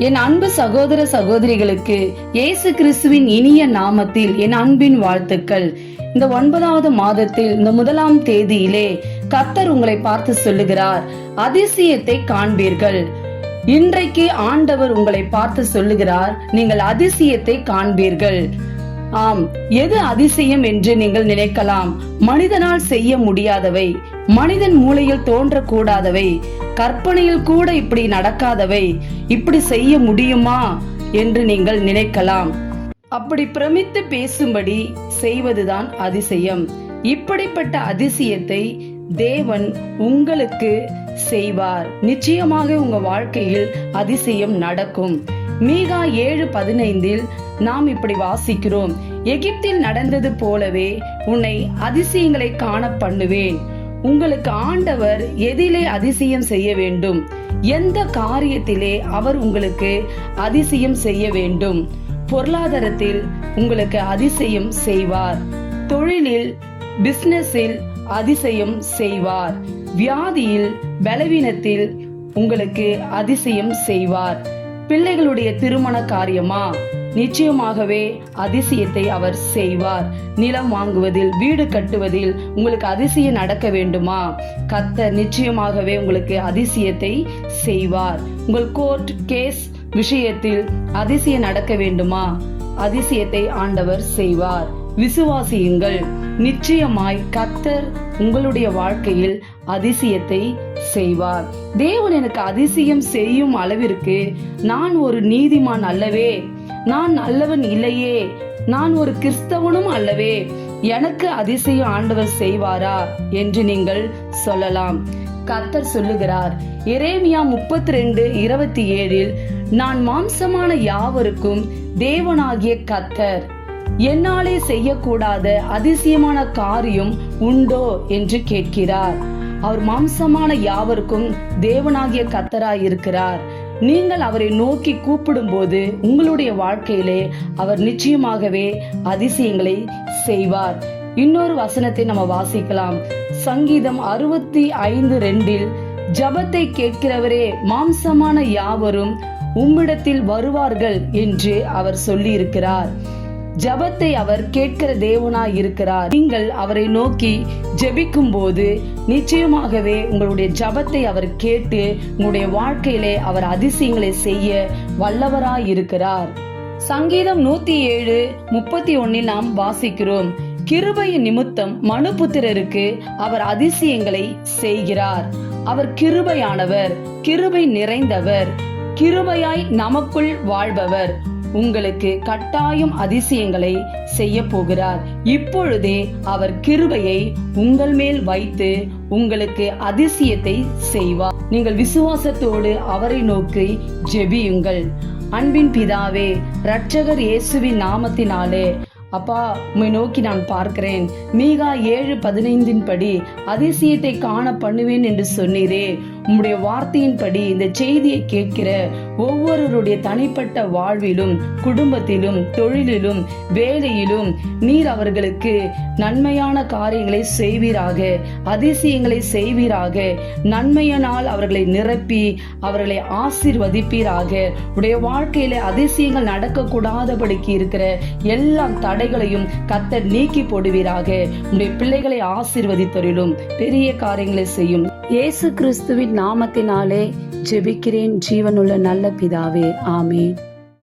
என் அன்பு சகோதர சகோதரிகளுக்கு இயேசு கிறிஸ்துவின் இனிய நாமத்தில் என் அன்பின் வாழ்த்துக்கள். இந்த 9வது மாதத்தில் இந்த 1ஆம் தேதியிலே கர்த்தர் உங்களை பார்த்து சொல்லுகிறார், அதிசயத்தை காண்பீர்கள். இன்றைக்கு ஆண்டவர் உங்களை பார்த்து சொல்லுகிறார், நீங்கள் அதிசயத்தை காண்பீர்கள். ஆம், எது அதிசயம் என்று நீங்கள் நினைக்கலாம். மனிதனால் செய்ய முடியாதவை, மனிதன் மூளையில் தோன்றக்கூடாதவை, கற்பனையில் கூட இப்படி நடக்காதவை, இப்படி செய்ய முடியுமா என்று நீங்கள் நினைக்கலாம். அப்படி பிரமித்து பேசும்படி செய்வதுதான் அதிசயம். இப்படிப்பட்ட அதிசயத்தை தேவன் உங்களுக்கு செய்வார். நிச்சயமாக உங்க வாழ்க்கையில் அதிசயம் நடக்கும். மீகா 7:15 நாம் இப்படி வாசிக்கிறோம், எகிப்தில் நடந்தது போலவே உன்னை அதிசயங்களை காண பண்ணுவேன். உங்களுக்கு ஆண்டவர் எதிலே அதிசயம் செய்ய வேண்டும்? எந்த காரியத்திலே அவர் உங்களுக்கு அதிசயம் செய்ய வேண்டும்? பொருளாதாரத்தில் உங்களுக்கு அதிசயம் செய்வார், தொழிலில் பிசினஸில் அதிசயம் செய்வார், வியாதியில் பலவீனத்தில் உங்களுக்கு அதிசயம் செய்வார். பிள்ளைகளுடைய திருமண காரியமா? நிச்சயமாகவே அதிசயத்தை அவர் செய்வார். நிலம் வாங்குவதில், வீடு கட்டுவதில் உங்களுக்கு அதிசயம் நடக்க வேண்டுமா? கர்த்தர் நிச்சயமாகவே உங்களுக்கு அதிசயத்தை செய்வார். உங்கள் கோர்ட் கேஸ் விஷயத்தில் அதிசயம் நடக்க வேண்டுமா? அதிசயத்தை ஆண்டவர் செய்வார். விசுவாசியுங்கள், நிச்சயமாய் கர்த்தர் உங்களுடைய வாழ்க்கையில் அதிசயத்தை செய்வார். தேவன் எனக்கு அதிசயம் செய்யும் அளவிற்கு நான் ஒரு நீதிமான் அல்லவே, நான் நல்லவன் இல்லையே, நான் ஒரு கிறிஸ்தவனும் அல்லவே, எனக்கு அதிசயம் ஆண்டவர் செய்வாரா என்று நீங்கள் சொல்லலாம். கர்த்தர் சொல்லுகிறார், எரேமியா 32:27, நான் மாம்சமான யாவருக்கும் தேவனாகிய கர்த்தர், என்னாலே செய்யக்கூடாத அதிசயமான காரியம் உண்டோ என்று கேட்கிறார். அவர் மாம்சமான யாவருக்கும் தேவனாகிய கர்த்தராய் இருக்கிறார். நீங்கள் அவரை நோக்கி கூப்பிடும் போது உங்களுடைய வாழ்க்கையிலே அவர் நிச்சயமாகவே அதிசயங்களை செய்வார். இன்னொரு வசனத்தை நம்ம வாசிக்கலாம். சங்கீதம் 65:2, ஜபத்தை கேட்கிறவரே, மாம்சமான யாவரும் உம்மிடத்தில் வருவார்கள் என்று அவர் சொல்லி இருக்கிறார். ஜபத்தை அவர் கேட்கிற தேவனாய் இருக்கிறார். நீங்கள் அவரை நோக்கி ஜெபிக்கும் போது நிச்சயமாகவே உங்களுடைய ஜபத்தை அவர் கேட்டு உங்களுடைய வாழ்க்கையிலே அவர் அதிசயங்களை செய்ய வல்லவராய் இருக்கிறார். சங்கீதம் 107:31 நாம் வாசிக்கிறோம், கிருபையின் நிமித்தம் மனுபுத்திரருக்கு அவர் அதிசயங்களை செய்கிறார். அவர் கிருபையானவர், கிருபை நிறைந்தவர், கிருபையாய் நமக்குள் வாழ்பவர். உங்களுக்கு கட்டாயம் அதிசயங்களை செய்ய போகிறார். இப்பொழுதே அவர் கிருபையை உங்கள் மேல் வைத்து உங்களுக்கு அதிசயத்தை செய்வார். நீங்கள் விசுவாசத்தோடு அவரை நோக்கி ஜெபியுங்கள். அன்பின் பிதாவே, இரட்சகர் இயேசுவின் நாமத்தினாலே அப்பா, உம்மை நோக்கி நான் பார்க்கிறேன். மீகா 7:15 படி அதிசயத்தை காண பண்ணுவேன் என்று சொன்னீரே. உம்முடைய வார்த்தையின்படி இந்த செய்தியை கேட்கிற ஒவ்வொருவருடைய தனிப்பட்ட வாழ்விலும், குடும்பத்திலும், தொழிலிலும், வேலையிலும் நீர் அவர்களுக்கு நன்மையான காரியங்களை செய்வீராக, அதிசயங்களை செய்வீராக. நன்மையினால் அவர்களை நிரப்பி அவர்களை ஆசீர்வதிப்பீராக. உடைய வாழ்க்கையில அதிசயங்கள் நடக்க கூடாதபடிக்கு இருக்கிற எல்லா தடைகளையும் கர்த்தர் நீக்கி போடுவீராக. உடைய பிள்ளைகளை ஆசீர்வதித்தருளும், பெரிய காரியங்களை செய்யும். இயேசு கிறிஸ்துவின் நாமத்தினாலே ஜெபிக்கிறேன் ஜீவனுள்ள நல்ல பிதாவே, ஆமென்.